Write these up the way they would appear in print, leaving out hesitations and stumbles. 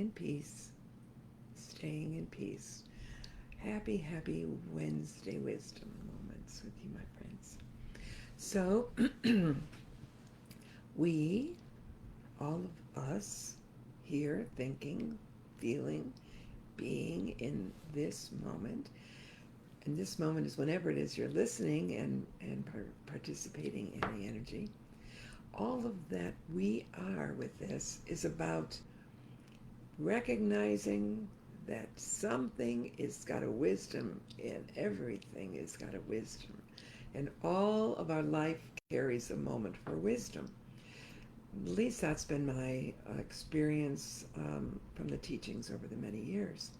in peace, staying in peace. Happy, happy Wednesday wisdom moments with you, my friends. So, we, all of us, here thinking, feeling, being in this moment. And this moment is whenever it is you're listening and participating in the energy. All of that we are with this is about recognizing that something is got a wisdom and everything is got a wisdom. And all of our life carries a moment for wisdom. At least that's been my experience from the teachings over the many years.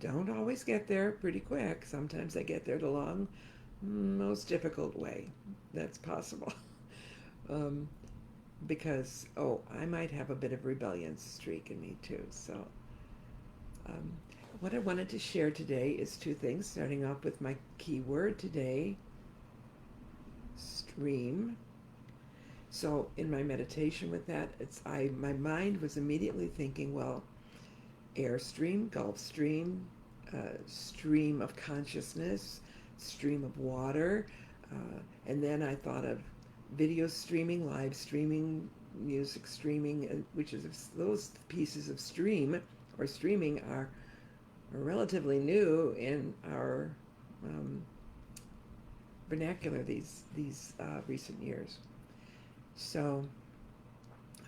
Don't always get there pretty quick. Sometimes I get there the long, most difficult way that's possible. um, because, I might have a bit of rebellion streak in me too. So, um, what I wanted to share today is two things, starting off with my key word today, stream. So in my meditation with that, my mind was immediately thinking, well, airstream, Gulf Stream, stream of consciousness, stream of water, and then I thought of video streaming, live streaming, music streaming, which is those pieces of stream or streaming are relatively new in our um, vernacular these recent years. So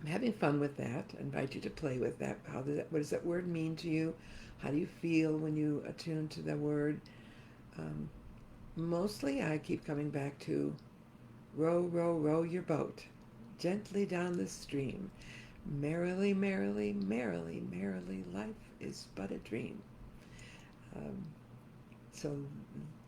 I'm having fun with that. I invite you to play with that. What does that word mean to you? How do you feel when you attune to the word? Um, Mostly I keep coming back to row, row, row your boat gently down the stream. Merrily, merrily, merrily, merrily, life is but a dream. Um, so,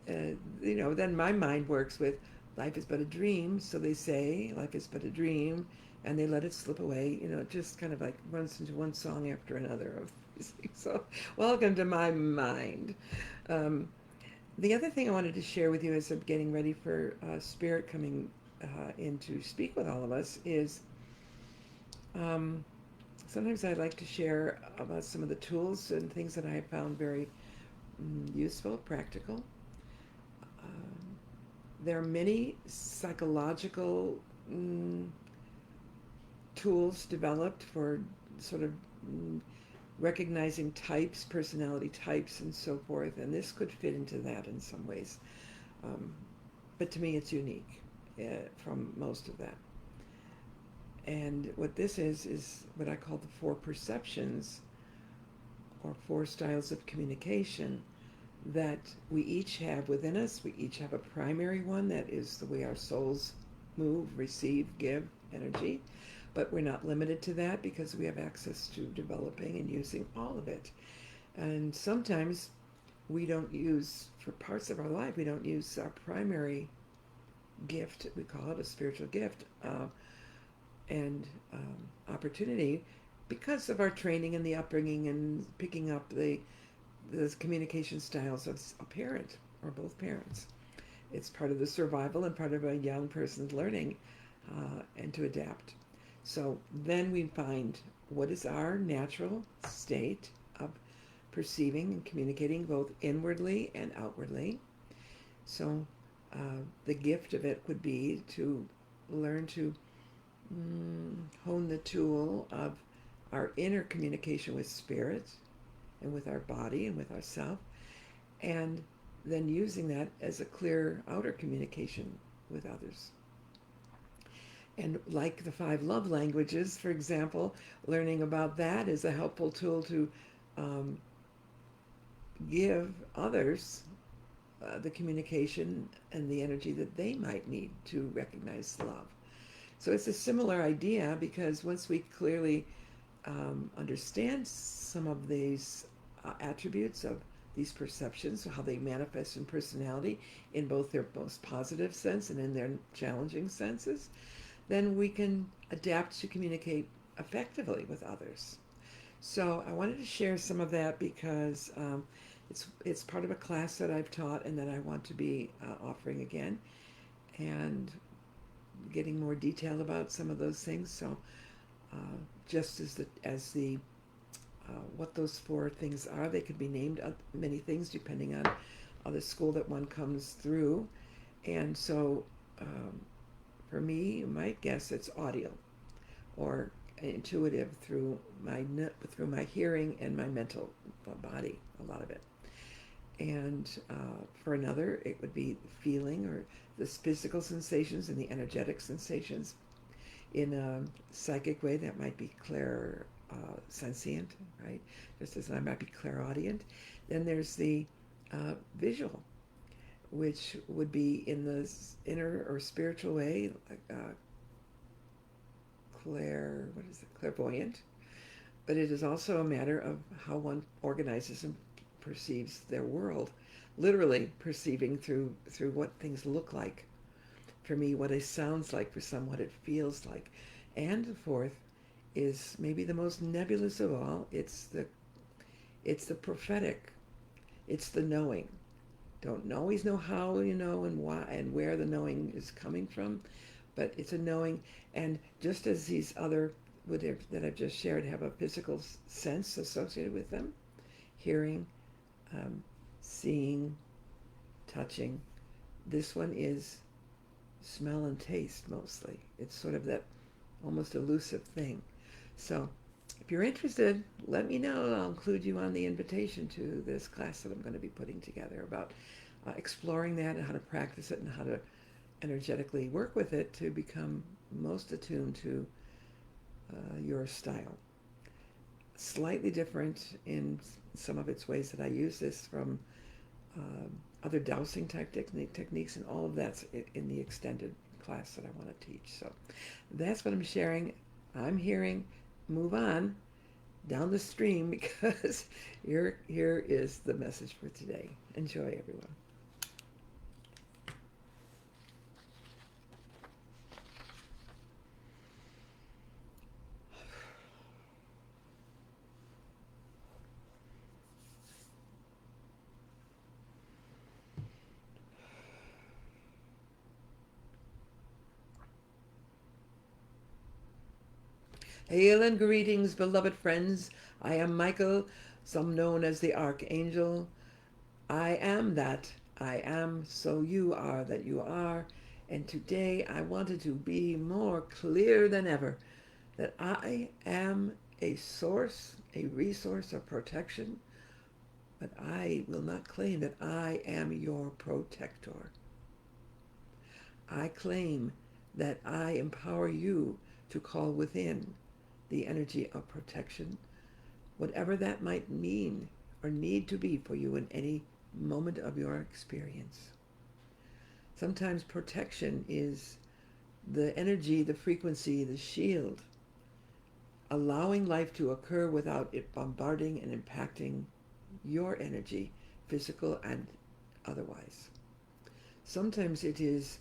then my mind works with life is but a dream. So they say life is but a dream, and they let it slip away. It just kind of like runs into one song after another of music. So, welcome to my mind. Um, the other thing I wanted to share with you as I'm getting ready for Spirit coming in to speak with all of us is um, sometimes I like to share about some of the tools and things that I have found very useful, practical. Um, there are many psychological mm, tools developed for sort of recognizing types, personality types, and so forth, and this could fit into that in some ways. Um, but to me, it's unique from most of that. And what this is what I call the four perceptions or four styles of communication that we each have within us. We each have a primary one that is the way our souls move, receive, give energy. But we're not limited to that because we have access to developing and using all of it. And sometimes we don't use, for parts of our life, we don't use our primary gift. We call it a spiritual gift and opportunity because of our training and the upbringing and picking up the communication styles of a parent or both parents. It's part of the survival and part of a young person's learning and to adapt. So then we find what is our natural state of perceiving and communicating both inwardly and outwardly. So the gift of it would be to learn to hone the tool of our inner communication with spirit and with our body and with ourself, and then using that as a clear outer communication with others. And like the five love languages, for example, learning about that is a helpful tool to um, give others the communication and the energy that they might need to recognize love. So it's a similar idea because once we clearly understand some of these attributes of these perceptions, how they manifest in personality in both their most positive sense and in their challenging senses, then we can adapt to communicate effectively with others. So I wanted to share some of that because it's part of a class that I've taught and that I want to be offering again and getting more detail about some of those things. So just as the what those four things are. They could be named many things depending on the school that one comes through. And so for me, you might guess it's audio or intuitive through my hearing and my mental body, a lot of it. And for another, it would be feeling or the physical sensations and the energetic sensations. In a psychic way, that might be sensient, right? Just as I might be clairaudient. Then there's the visual, which would be in the inner or spiritual way, like clairvoyant. But it is also a matter of how one organizes and perceives their world, literally perceiving through what things look like. For me, what it sounds like, for some, what it feels like. And the fourth is maybe the most nebulous of all. It's the prophetic. It's the knowing. Don't always know how you know and why and where the knowing is coming from, but it's a knowing. And just as these other that I've just shared have a physical sense associated with them, hearing, seeing, touching, this one is smell and taste mostly. It's sort of that almost elusive thing. So if you're interested, let me know. I'll include you on the invitation to this class that I'm going to be putting together about exploring that and how to practice it and how to energetically work with it to become most attuned to your style. Slightly different in some of its ways that I use this from other dowsing techniques, and all of that's in the extended class that I want to teach. So that's what I'm sharing. I'm hearing. Move on down the stream because here is the message for today. Enjoy, everyone. Hail and greetings, beloved friends. I am Michael, some known as the Archangel. I am that I am, so you are that you are. And today I wanted to be more clear than ever that I am a source, a resource of protection, but I will not claim that I am your protector. I claim that I empower you to call within the energy of protection, whatever that might mean or need to be for you in any moment of your experience. Sometimes protection is the energy, the frequency, the shield, allowing life to occur without it bombarding and impacting your energy, physical and otherwise. Sometimes it is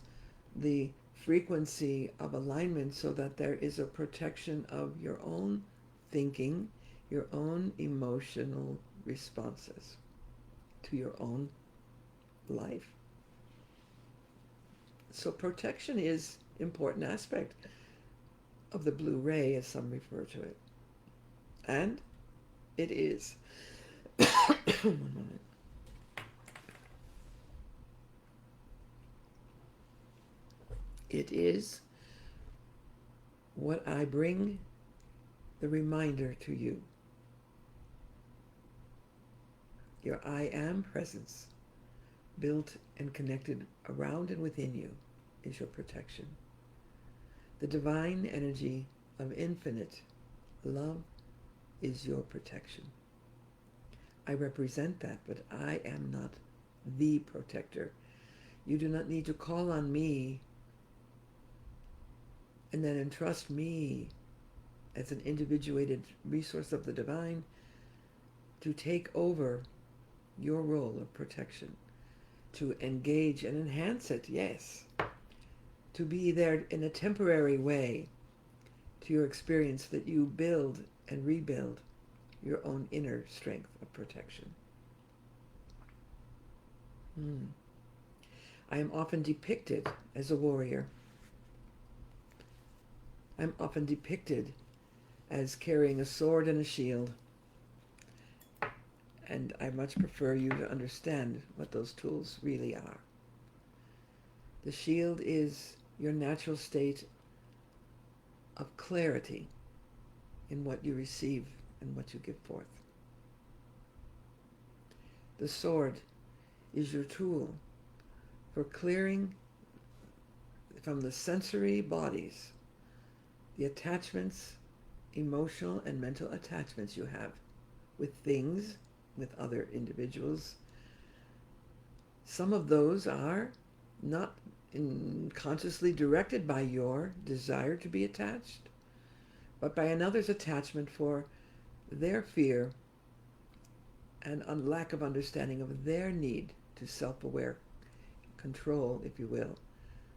the frequency of alignment so that there is a protection of your own thinking, your own emotional responses to your own life. So protection is an important aspect of the blue ray, as some refer to it. And it is. One moment. It is what I bring the reminder to you. Your I am presence, built and connected around and within you, is your protection. The divine energy of infinite love is your protection. I represent that, but I am not the protector. You do not need to call on me and then entrust me as an individuated resource of the divine to take over your role of protection, to engage and enhance it, yes, to be there in a temporary way to your experience that you build and rebuild your own inner strength of protection. I am often depicted as a warrior. I'm often depicted as carrying a sword and a shield. And I much prefer you to understand what those tools really are. The shield is your natural state of clarity in what you receive and what you give forth. The sword is your tool for clearing from the sensory bodies the attachments, emotional and mental attachments you have with things, with other individuals. Some of those are not consciously directed by your desire to be attached, but by another's attachment for their fear and a lack of understanding of their need to self-aware control, if you will,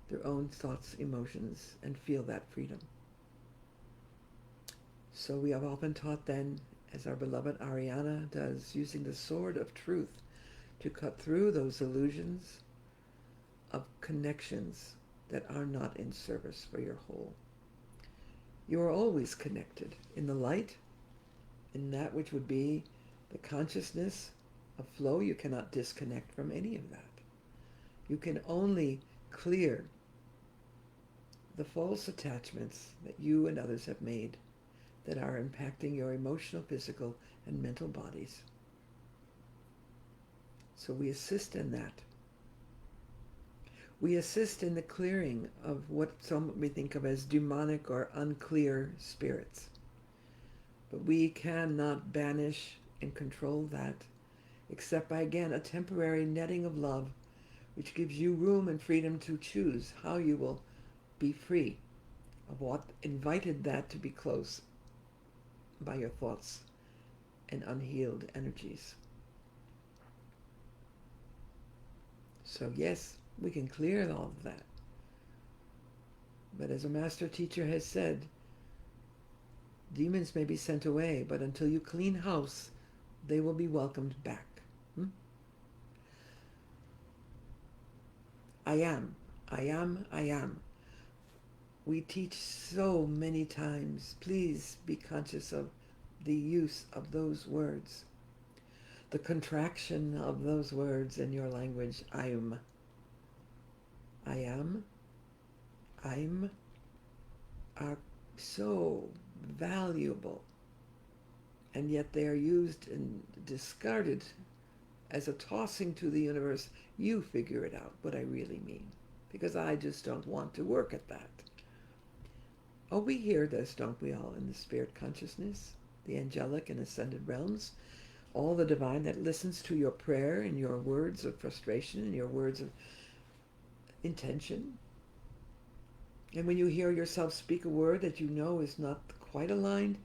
their own thoughts, emotions, and feel that freedom. So we have often taught then, as our beloved Ariana does, using the sword of truth to cut through those illusions of connections that are not in service for your whole. You are always connected in the light, in that which would be the consciousness of flow. You cannot disconnect from any of that. You can only clear the false attachments that you and others have made that are impacting your emotional, physical, and mental bodies. So we assist in that. We assist in the clearing of what some may think of as demonic or unclear spirits. But we cannot banish and control that except by, again, a temporary netting of love, which gives you room and freedom to choose how you will be free of what invited that to be close by your thoughts and unhealed energies. So yes, we can clear all of that. But as a master teacher has said, demons may be sent away, but until you clean house, they will be welcomed back. I am, I am, I am. We teach so many times, please be conscious of the use of those words, the contraction of those words in your language. I am, I'm, are so valuable, and yet they are used and discarded as a tossing to the universe. You figure it out, what I really mean, because I just don't want to work at that. Oh, we hear this, don't we all, in the spirit consciousness, the angelic and ascended realms, all the divine that listens to your prayer and your words of frustration and your words of intention. And when you hear yourself speak a word that you know is not quite aligned,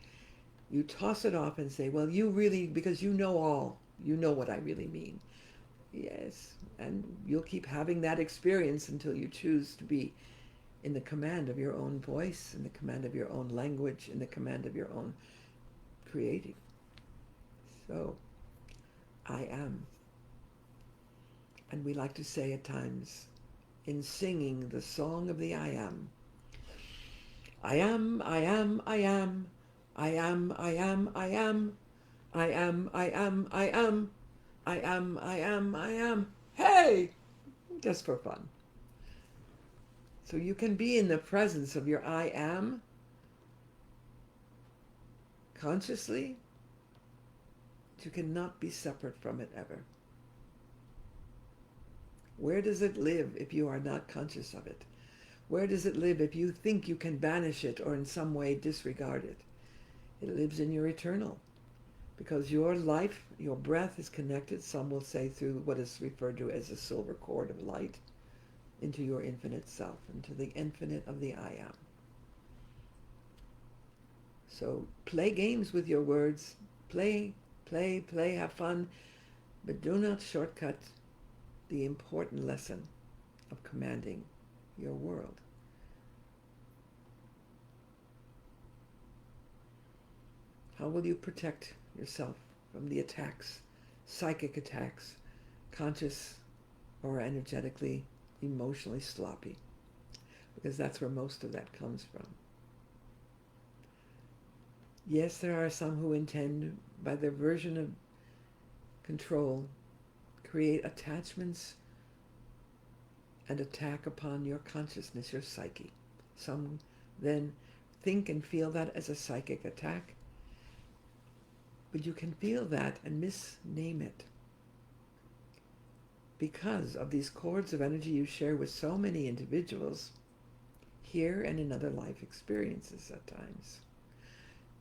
you toss it off and say, well, you really, because you know all, you know what I really mean. Yes, and you'll keep having that experience until you choose to be in the command of your own voice, in the command of your own language, in the command of your own creating. So, I am. And we like to say at times, in singing the song of the I am, I am, I am, I am, I am, I am, I am, I am, I am, I am, I am, I am, I am. Hey! Just for fun. So you can be in the presence of your I am consciously. You cannot be separate from it ever. Where does it live if you are not conscious of it? Where does it live if you think you can banish it or in some way disregard it? It lives in your eternal. Because your life, your breath is connected, some will say, through what is referred to as a silver cord of light, into your infinite self, into the infinite of the I am. So play games with your words. Play, play, play, have fun, but do not shortcut the important lesson of commanding your world. How will you protect yourself from the attacks, psychic attacks, conscious or energetically, emotionally sloppy? Because that's where most of that comes from. Yes, there are some who intend by their version of control, create attachments and attack upon your consciousness, your psyche. Some then think and feel that as a psychic attack, but you can feel that and misname it because of these cords of energy you share with so many individuals here and in other life experiences at times.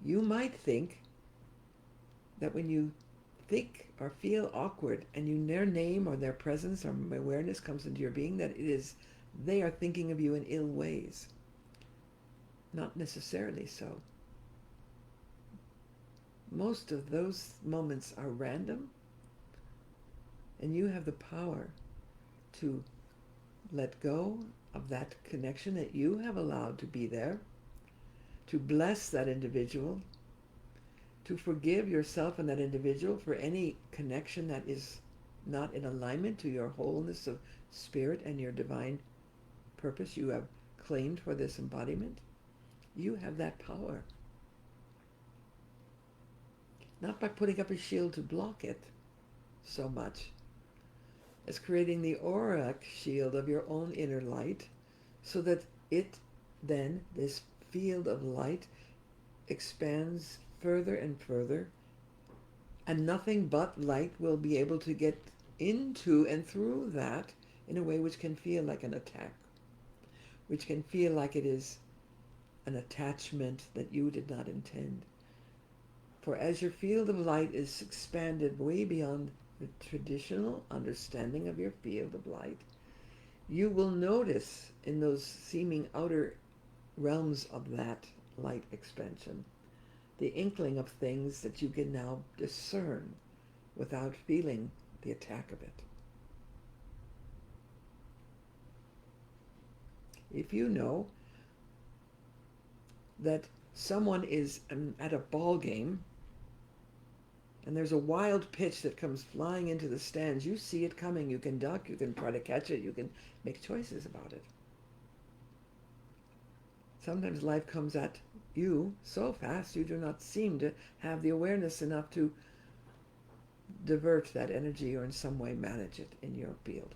You might think that when you think or feel awkward and their name or their presence or awareness comes into your being, that they are thinking of you in ill ways. Not necessarily so. Most of those moments are random, and you have the power to let go of that connection that you have allowed to be there, to bless that individual, to forgive yourself and that individual for any connection that is not in alignment to your wholeness of spirit and your divine purpose you have claimed for this embodiment. You have that power. Not by putting up a shield to block it so much as creating the aura shield of your own inner light, so that it then, this field of light, expands further and further, and nothing but light will be able to get into and through that in a way which can feel like an attack, which can feel like it is an attachment that you did not intend. For as your field of light is expanded way beyond the traditional understanding of your field of light, you will notice in those seeming outer realms of that light expansion the inkling of things that you can now discern without feeling the attack of it. If you know that someone is at a ball game and there's a wild pitch that comes flying into the stands, you see it coming, you can duck, you can try to catch it, you can make choices about it. Sometimes life comes at you so fast you do not seem to have the awareness enough to divert that energy or in some way manage it in your field.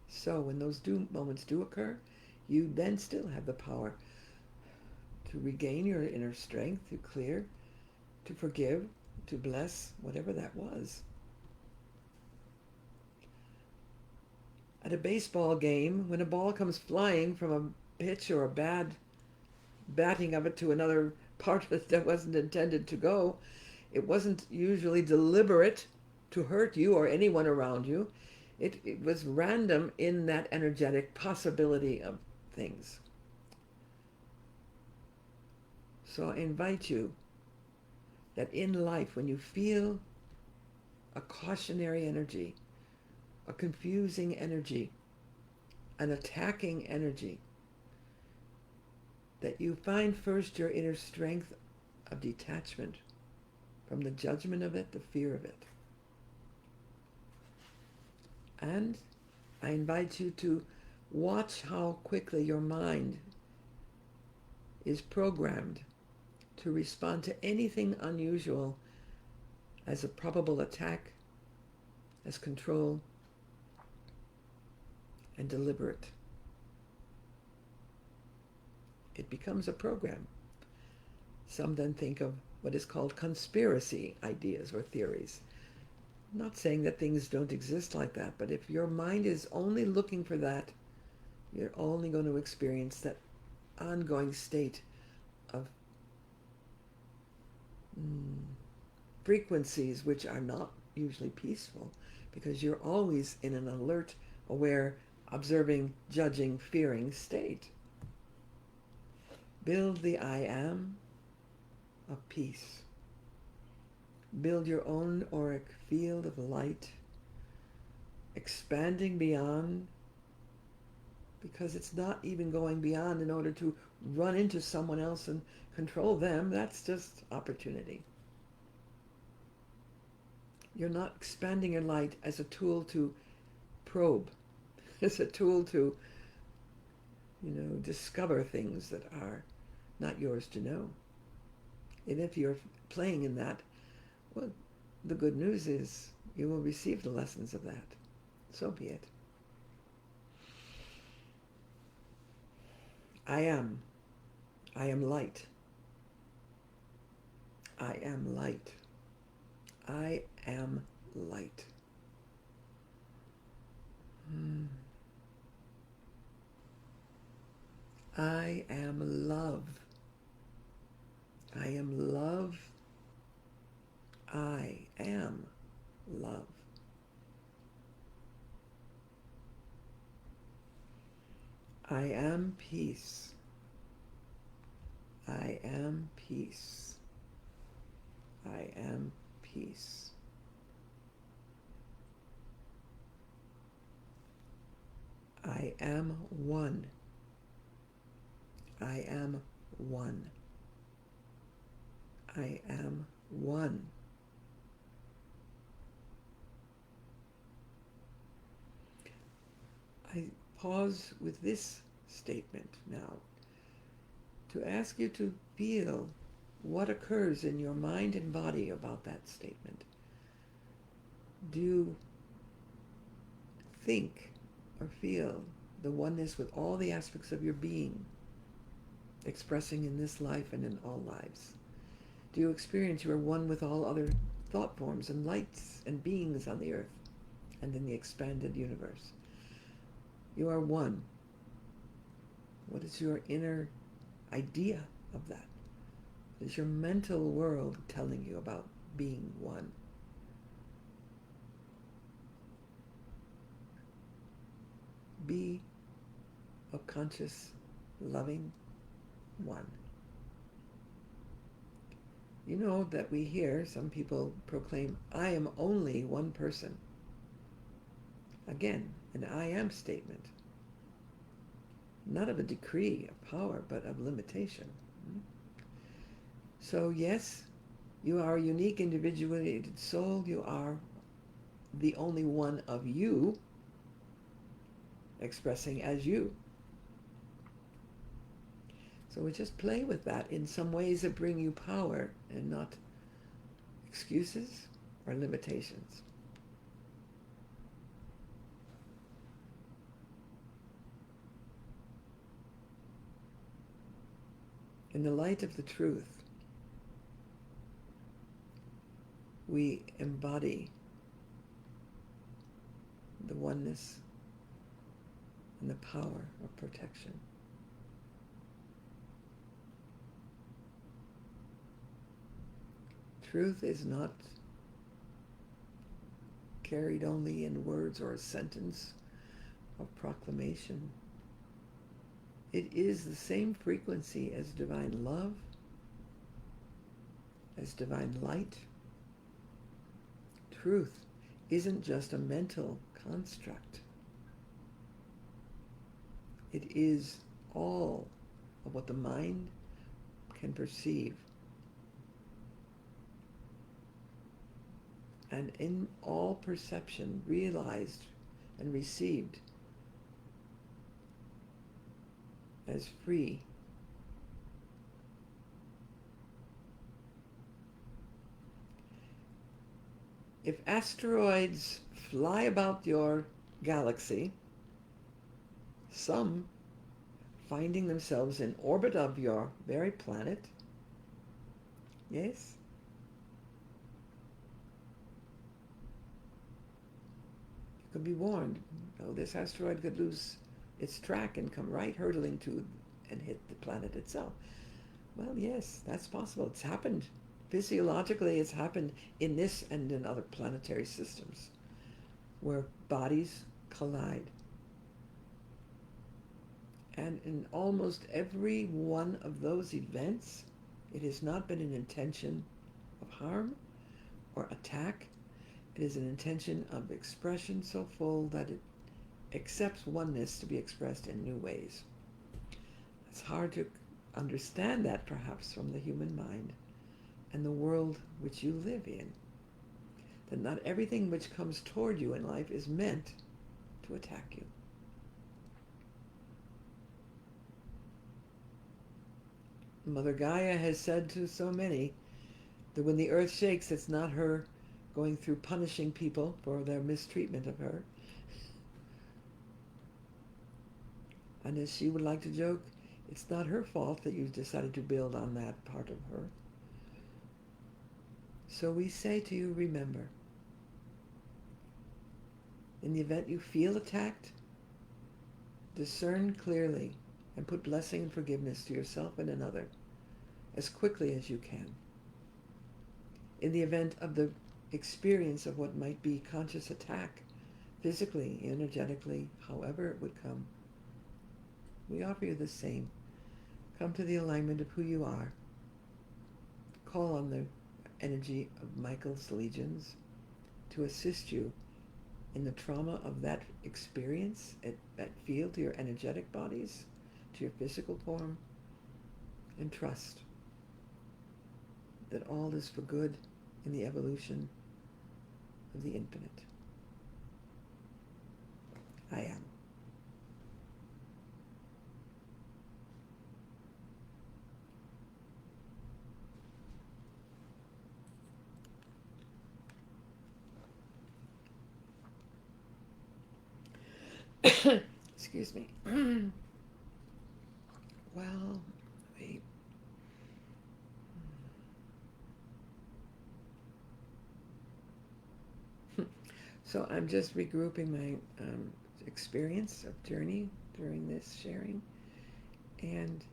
So when those moments do occur, you then still have the power to regain your inner strength, to clear, to forgive, to bless, whatever that was. At a baseball game, when a ball comes flying from a pitch or a bad batting of it to another part of it that wasn't intended to go, it wasn't usually deliberate to hurt you or anyone around you. It was random in that energetic possibility of things. So I invite you that in life, when you feel a cautionary energy, a confusing energy, an attacking energy, that you find first your inner strength of detachment from the judgment of it, the fear of it. And I invite you to watch how quickly your mind is programmed to respond to anything unusual as a probable attack, as control, and deliberate. It becomes a program. Some then think of what is called conspiracy ideas or theories. I'm not saying that things don't exist like that, but if your mind is only looking for that, you're only going to experience that ongoing state of frequencies which are not usually peaceful, because you're always in an alert, aware, observing, judging, fearing state. Build the I am of peace. Build your own auric field of light, expanding beyond, because it's not even going beyond in order to run into someone else and control them. That's just opportunity. You're not expanding your light as a tool to probe, as a tool to, discover things that are not yours to know. And if you're playing in that, well, the good news is you will receive the lessons of that. So be it. I am. I am light. I am light. I am light. I am love. I am love. I am love. I am peace. I am peace. I am peace. I am one. I am one. I am one. I pause with this statement now to ask you to feel what occurs in your mind and body about that statement. Do you think or feel the oneness with all the aspects of your being expressing in this life and in all lives? Do you experience you are one with all other thought forms and lights and beings on the earth and in the expanded universe? You are one. What is your inner idea of that? What is your mental world telling you about being one? Be a conscious, loving one. You know that we hear some people proclaim, I am only one person. Again, an I am statement. Not of a decree of power, but of limitation. So yes, you are a unique, individuated soul. You are the only one of you expressing as you. So we just play with that in some ways that bring you power and not excuses or limitations. In the light of the truth, we embody the oneness and the power of protection. Truth is not carried only in words or a sentence of proclamation. It is the same frequency as divine love, as divine light. Truth isn't just a mental construct. It is all of what the mind can perceive. And in all perception, realized and received as free. If asteroids fly about your galaxy, some finding themselves in orbit of your very planet, yes, you could be warned. Oh, this asteroid could lose its track and come right hurtling to and hit the planet itself. Well, yes, that's possible. It's happened. Physiologically, it's happened in this and in other planetary systems where bodies collide. And in almost every one of those events, it has not been an intention of harm or attack. It is an intention of expression so full that it accepts oneness to be expressed in new ways. It's hard to understand that, perhaps, from the human mind and the world which you live in. That not everything which comes toward you in life is meant to attack you. Mother Gaia has said to so many that when the earth shakes, it's not her going through punishing people for their mistreatment of her. And as she would like to joke, it's not her fault that you've decided to build on that part of her. So we say to you, remember, in the event you feel attacked, discern clearly and put blessing and forgiveness to yourself and another as quickly as you can. In the event of the experience of what might be conscious attack, physically, energetically, however it would come, we offer you the same. Come to the alignment of who you are. Call on the energy of Michael's legions to assist you in the trauma of that experience, that field, to your energetic bodies, to your physical form, and trust that all is for good in the evolution of the infinite. I am. Excuse me. Well, wait. So I'm just regrouping my experience of journey during this sharing. And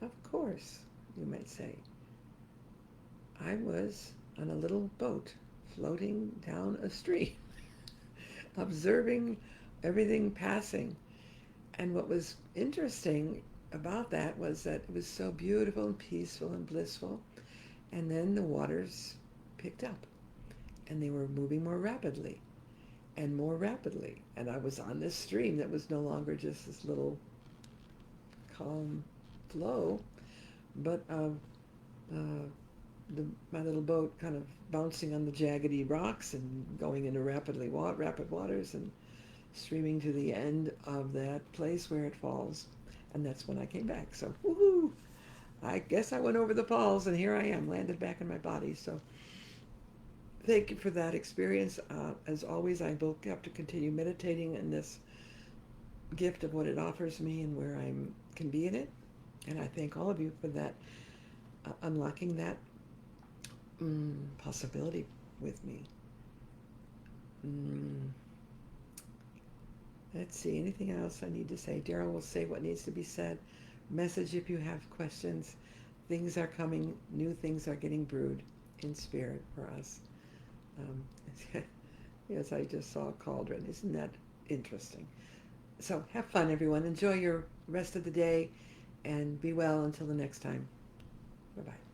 of course, you might say, I was on a little boat floating down a stream, observing everything passing. And what was interesting about that was that it was so beautiful and peaceful and blissful. And then the waters picked up and they were moving more rapidly and more rapidly. And I was on this stream that was no longer just this little calm flow, but my little boat kind of bouncing on the jaggedy rocks and going into rapid waters and streaming to the end of that place where it falls. And that's when I came back. So, woohoo! I guess I went over the falls, and here I am, landed back in my body. So, thank you for that experience. As always, I will have to continue meditating in this gift of what it offers me and where I can be in it. And I thank all of you for that, unlocking that possibility with me. Let's see, anything else I need to say? Daryl will say what needs to be said. Message if you have questions. Things are coming. New things are getting brewed in spirit for us. Yes, I just saw a cauldron. Isn't that interesting? So have fun, everyone. Enjoy your rest of the day and be well until the next time. Bye-bye.